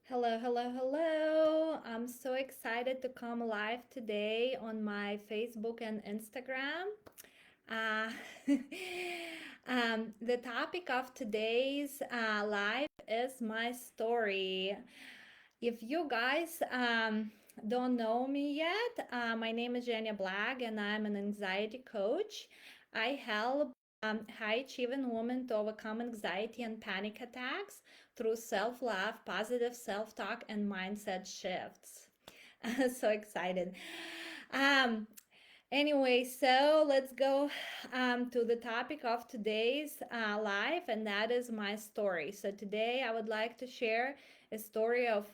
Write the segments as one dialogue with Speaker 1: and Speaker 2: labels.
Speaker 1: Hello, hello, hello. I'm so excited to come live today on my Facebook and Instagram. Uh, the topic of today's live is my story. If you guys don't know me yet, my name is Jania Black and I'm an anxiety coach. I help high achieving women to overcome anxiety and panic attacks through self love, positive self talk, and mindset shifts. So excited. Um, Anyway, so let's go to the topic of today's life, and that is my story. So, today I would like to share a story of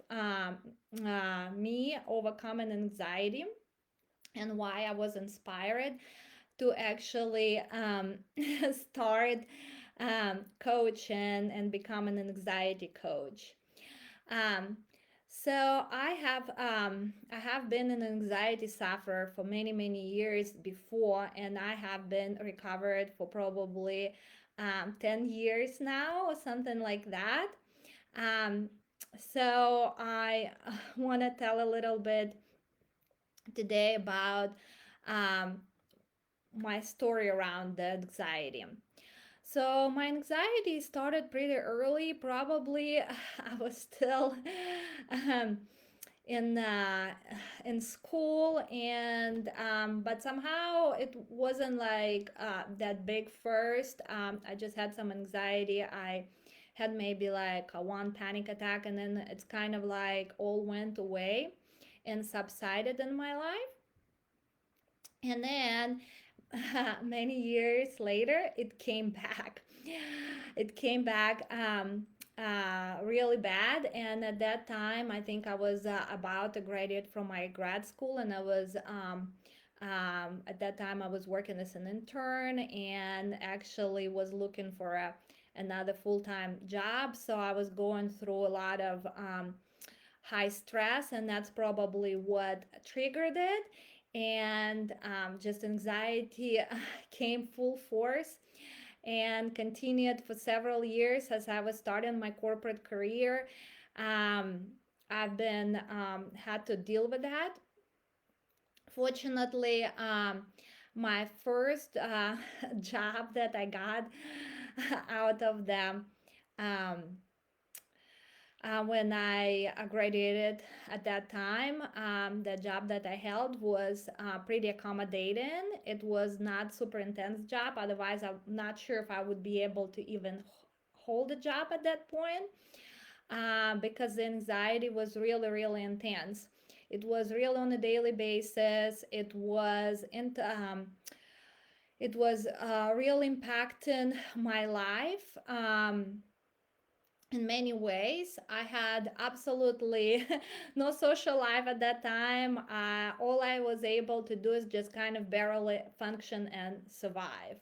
Speaker 1: me overcoming anxiety and why I was inspired to actually start coaching and become an anxiety coach. Um, so I have been an anxiety sufferer for many years before, and I have been recovered for probably 10 years now or something like that. Um, so I want to tell a little bit today about um, my story around the anxiety. So my anxiety started pretty early. Probably I was still um, in uh, in school, and but somehow it wasn't like that big first. I just had some anxiety. I had maybe like a one panic attack, and then it's kind of like all went away and subsided in my life. And then many years later, it came back. It came back really bad. And at that time, I think I was about to graduate from my grad school, and at that time I was working as an intern and actually was looking for another full-time job. So I was going through a lot of high stress, and that's probably what triggered it. And just anxiety came full force and continued for several years as I was starting my corporate career. Um, I've been had to deal with that. Fortunately, my first job that I got out of the um, when I graduated at that time, the job that I held was pretty accommodating. It was not super intense job. Otherwise, I'm not sure if I would be able to even hold a job at that point because the anxiety was really intense. It was real on a daily basis. It was real impacting my life. In many ways. I had absolutely no social life at that time. All I was able to do is just kind of barely function and survive.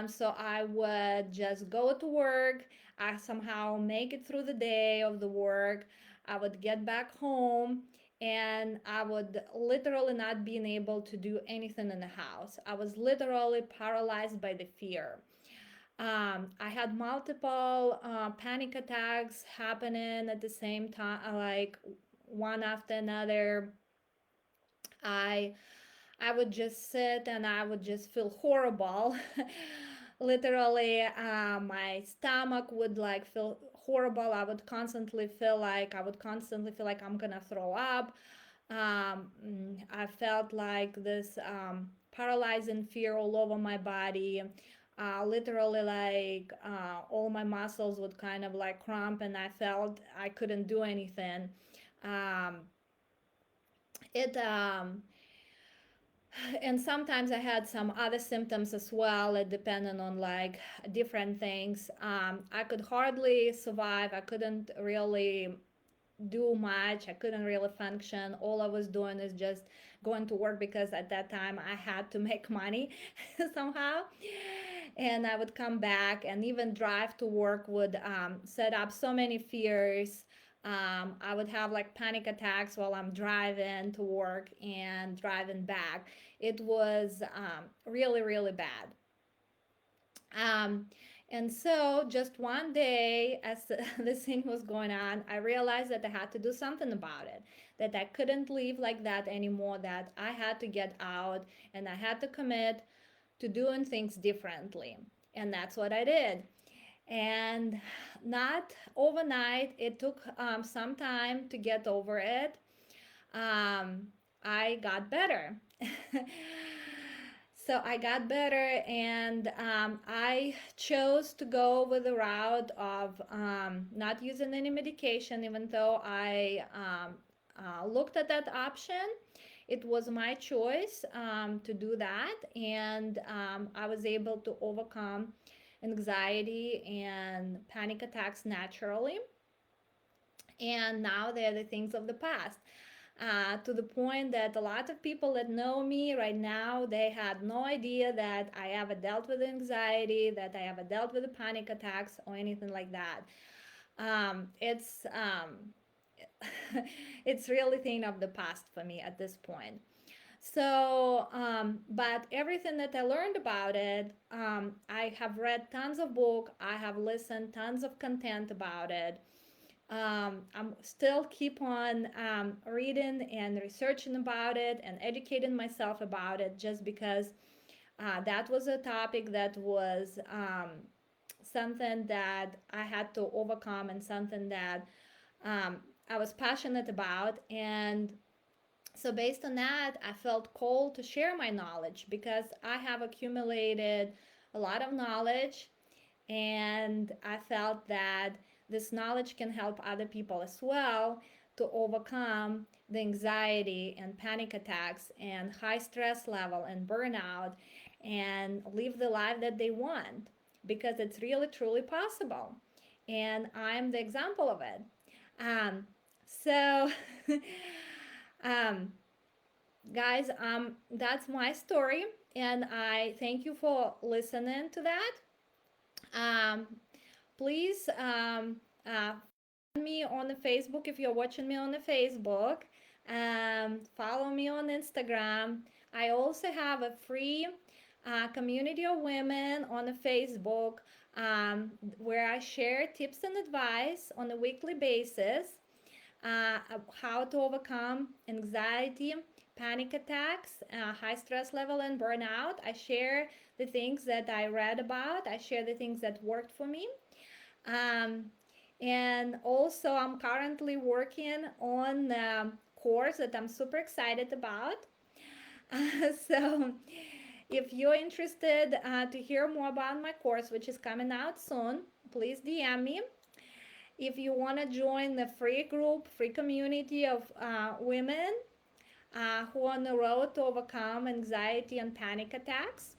Speaker 1: So I would just go to work. I somehow make it through the day of the work. I would get back home and I would literally not being able to do anything in the house. I was literally paralyzed by the fear. I had multiple panic attacks happening at the same time, like one after another. I I would just sit and I would just feel horrible. Literally, my stomach would like feel horrible. I would constantly feel like I'm gonna throw up. I felt like this paralyzing fear all over my body. Literally, like all my muscles would kind of like cramp, and I felt I couldn't do anything. Um, it and sometimes I had some other symptoms as well, depending on like different things. I could hardly survive. I couldn't really do much. I couldn't really function. All I was doing is just going to work because at that time I had to make money somehow. And I would come back and even drive to work would set up so many fears. I would have like panic attacks while I'm driving to work and driving back. It was really bad. Um, And so, just one day, as this thing was going on, I realized that I had to do something about it, that I couldn't live like that anymore, that I had to get out and I had to commit to doing things differently. And that's what I did. And not overnight, it took some time to get over it. um, I got better. So I got better, and I chose to go with the route of not using any medication, even though I looked at that option. It was my choice to do that, and I was able to overcome anxiety and panic attacks naturally. And now they're the things of the past, to the point that a lot of people that know me right now, they had no idea that I ever dealt with anxiety, that I ever dealt with the panic attacks or anything like that. It's really thing of the past for me at this point. So, but everything that I learned about it, I have read tons of book, I have listened tons of content about it. I'm still keep on reading and researching about it and educating myself about it, just because that was a topic that was something that I had to overcome, and something that um, I was passionate about. And so, based on that, I felt called to share my knowledge, because I have accumulated a lot of knowledge, and I felt that this knowledge can help other people as well to overcome the anxiety and panic attacks and high stress level and burnout, and live the life that they want, because it's really truly possible. And I'm the example of it. So, um, guys, that's my story, and I thank you for listening to that. Um, Please me on the Facebook if you're watching me on the Facebook. Follow me on Instagram. I also have a free community of women on the Facebook, where I share tips and advice on a weekly basis, how to overcome anxiety, panic attacks, high stress level, and burnout. I share the things that I read about. I share the things that worked for me. Um, and also, I'm currently working on a course that I'm super excited about. So, if you're interested to hear more about my course, which is coming out soon, please DM me. If you want to join the free group, free community of women who are on the road to overcome anxiety and panic attacks,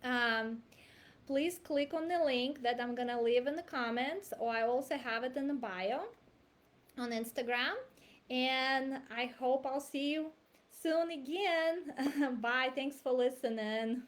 Speaker 1: um, please click on the link that I'm gonna leave in the comments, or I also have it in the bio on Instagram. And I hope I'll see you soon again. Bye. Thanks for listening.